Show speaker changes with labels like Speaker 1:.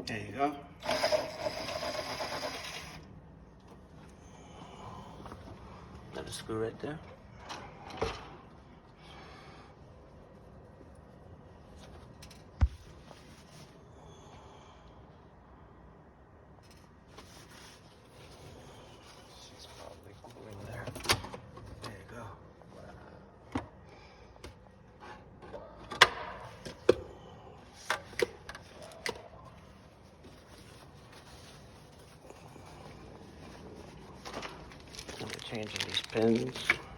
Speaker 1: There you go. Another screw right there. It's probably going there. There you go. Changing these pins.